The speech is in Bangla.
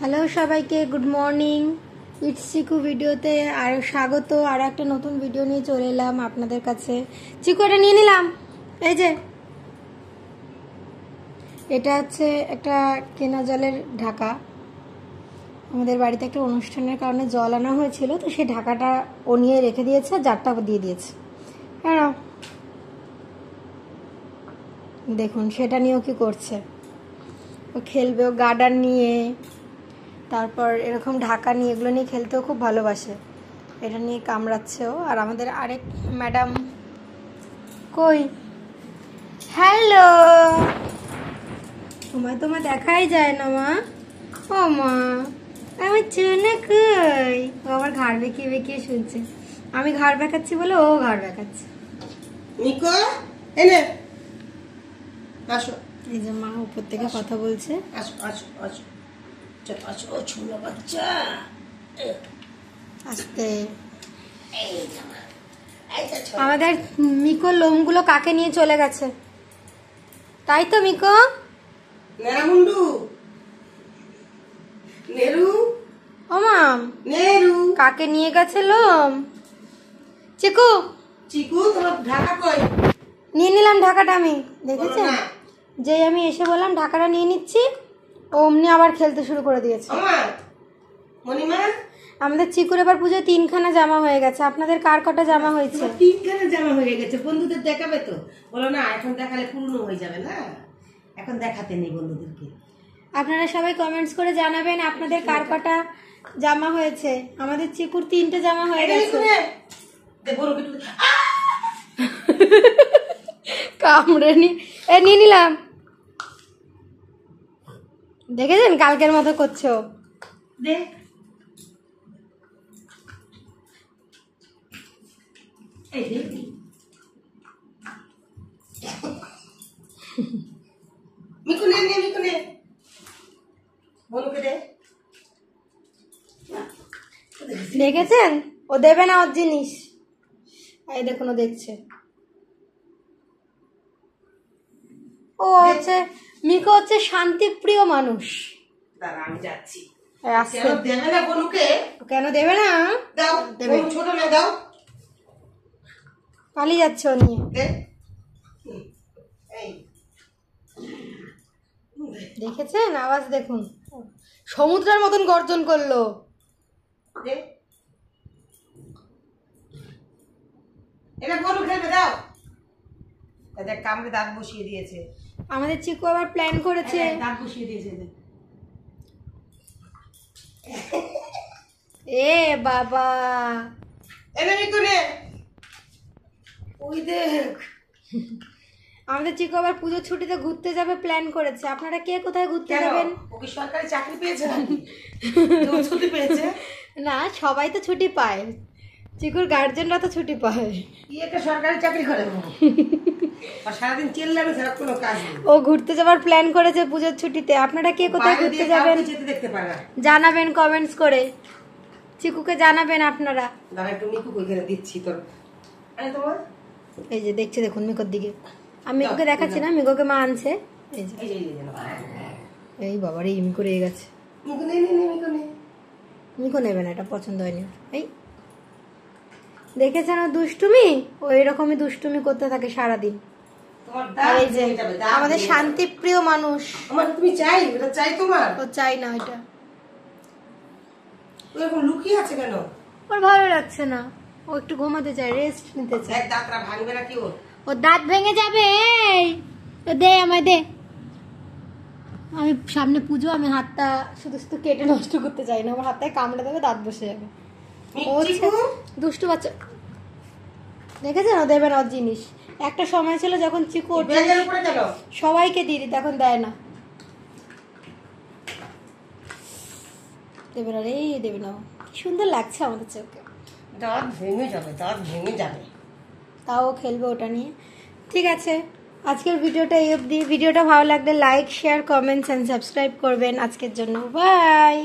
হ্যালো সবাইকে, গুড মর্নিং। ইটস চিকু ভিডিওতে আর স্বাগত। আর একটা নতুন ভিডিও নিয়ে চলে এলাম আপনাদের কাছে। চিকু, এটা নিয়ে নিলাম। এই যে এটা হচ্ছে একটা কেনা জলের ঢাকা। আমাদের বাড়িতে একটা অনুষ্ঠানের কারণে জল আনা হয়েছিল, তো সেই ঢাকাটা ও নিয়ে রেখে দিয়েছে, জারটা দিয়ে দিয়েছে। হ্যাঁ, দেখুন সেটা নিয়েও কি করছে। ও খেলবে, ও গার্ডার নিয়ে, তারপর এরকম ঢাকা নিয়ে, এগুলো নিয়ে খেলতেও খুব ভালোবাসে। এটা নিয়ে কামড়াচ্ছে ও। আর আমাদের আরেক ম্যাডাম কই, হ্যালো, তোমার দেখাই যায় না মা। ও মা, আমার চুনা কই। ও আবার ঘাড় বেঁকিয়ে বেঁকিয়ে শুনছে। আমি ঘাড় বেঁকাচ্ছি বলে ও ঘাড় বেঁকাচ্ছে। নিকো, এনে আসো। এই যে মা উপর থেকে কথা বলছে। আসো আসো আসো, চলো আসো। ও ছোলা বাচ্চা, আস্তে। আমাদের মিকোর লোমগুলো কাকে নিয়ে চলে গেছে, তাই তো মিকো? নেরামুন্ডু, নেরু, ও মাম, নেরু কাকে নিয়ে গেছে লোম? চিকু, চিকু, তোমার ঢাকা কই? নিয়ে নিলাম ঢাকাটা। আমি দেখেছেন, বলো না। যেই আমি এসে বললাম ঢাকাটা নিয়ে নিচ্ছি, অমনি আবার খেলতে শুরু করে দিয়েছে। আমার মনিমা, আমাদের চিকুর এবার পুজোয় 3খানা জামা হয়ে গেছে। আপনাদের কার কটা জামা হয়েছে? 3খানা জামা হয়ে গেছে। বন্ধুদের দেখাবে তো? বলো না, এখন দেখালে পুরনো হয়ে যাবে না, এখন দেখাতে নেই বন্ধুদেরকে। আপনারা সবাই কমেন্টস করে জানাবেন আপনাদের কার কটা জামা হয়েছে। আমাদের চিকুর 3টে জামা হয়ে গেছে। কামড়ে নিয়ে নিলাম। দেখেছেন, কালকের মতো করছে ও। দেখ, এই দেখ, মিকুনে নে, মিকুনে বলুকে দে। দেখেছেন, ও দেবে না ওর জিনিস। এই দেখুন, ও দেখছে। ও হচ্ছে, মিকো হচ্ছে শান্তিপ্রিয় মানুষ। দাঁড়া, আমি যাচ্ছি। আস্তে। কেন দেবে না বলুকে? কেন দেবে না? দাও, দেবে। বলু ছোট না, দাও। পালিয়ে যাচ্ছে ও নিয়ে। দে, এই দেখেছেন, আওয়াজ দেখুন, সমুদ্রের মতন গর্জন করলো। দে, এটা বলু খেলবে, দাও। দেখ, কামড়ে দাঁত বসিয়ে দিয়েছে। আমাদের চিকু আবার প্ল্যান করেছে। দাঁত বসিয়ে দিয়েছে। এ বাবা, এনে মিকুনে, ওই দেখ। আমাদের চিকু আবার পুজোর ছুটিতে ঘুরতে যাবে প্ল্যান করেছে। আপনারা কে কোথায় ঘুরতে কেন? যাবেন? ও কি সরকারি চাকরি পেয়েছে নাকি? ও ছুটি পেয়েছে? না, সবাই তো ছুটি পায়, চিকুর গার্জেনরা তো ছুটি পায়। কি একটা সরকারি চাকরি করে ও? আর সারাদিন চেল্লাবে, ছাড়া কোনো কাজ নেই। ও ঘুরতে যাবার প্ল্যান করেছে পুজোর ছুটিতে। আপনারা কে কোথায় বাইরে ঘুরতে দিয়ে যাবেন কাউকে যেতে দেখতে পারে না। জানাবেন কমেন্টস করে। চিকুকে জানাবেন আপনারা। দাঁড়া, একটু মিকু ওইখানে দিচ্ছি তোর। আরে তোমার এই যে দেখছে, দেখুন মিকোর দিকে। আমি মিকোকে দেখাচ্ছি না, মিকোকে মা আনছে। এই যে, এই যে, এই যে, এই বাবা রে, মিকো রেগে গেছে। মিকু নে, নে, নে, মিকু নে। মিকো নেবে না, এটা পছন্দ হয়নি। এই দেখেছেন ও দুষ্টুমি, ও এরকমই দুষ্টুমি করতে থাকে সারাদিন। তোমার আর দাঁত এই যে ভেঙে যাবে, দাঁত আমাদের ভেঙে যাবে। শান্তিপ্রিয় মানুষ, আমার তুমি চাই, এটা চাই তোমার। ও চাই না এটা। ও এরকম লুকিয়ে আছে কেন? ওর ভালো লাগছে না, ও একটু ঘুমাতে চায়, রেস্ট নিতে চায়। দেখ, দাঁতটা ভাঙবে না কি ওর? ওর দাঁত ভেঙে যাবে। এই তো দে, আমায় দে। আমি সামনে পুজো, আমি হাতটা শুধু শুধু কেটে নষ্ট করতে চাই না। আমার হাতটায় কামড়ে দেবে, দাঁত বসে যাবে। ও হচ্ছে চিকু, দুষ্টু বাচ্চা। দেখেছেন, ও দেবে না ওর জিনিস। একটা সময় ছিল যখন চিকু ওর ব্যাগের উপরে গেল। সবাইকে দিয়ে দিত, এখন দেয় না। দেবে না রে, দেবে না। কি সুন্দর লাগছে আমাদের চোখে। দাঁত ভেঙে যাবে, দাঁত ভেঙে যাবে। তাও খেলবে ওটা নিয়ে। ঠিক আছে, আজকের ভিডিওটা এই অবধি। ভিডিওটা ভালো লাগলে like, share, comments and subscribe করবেন। আজকের জন্য বাই।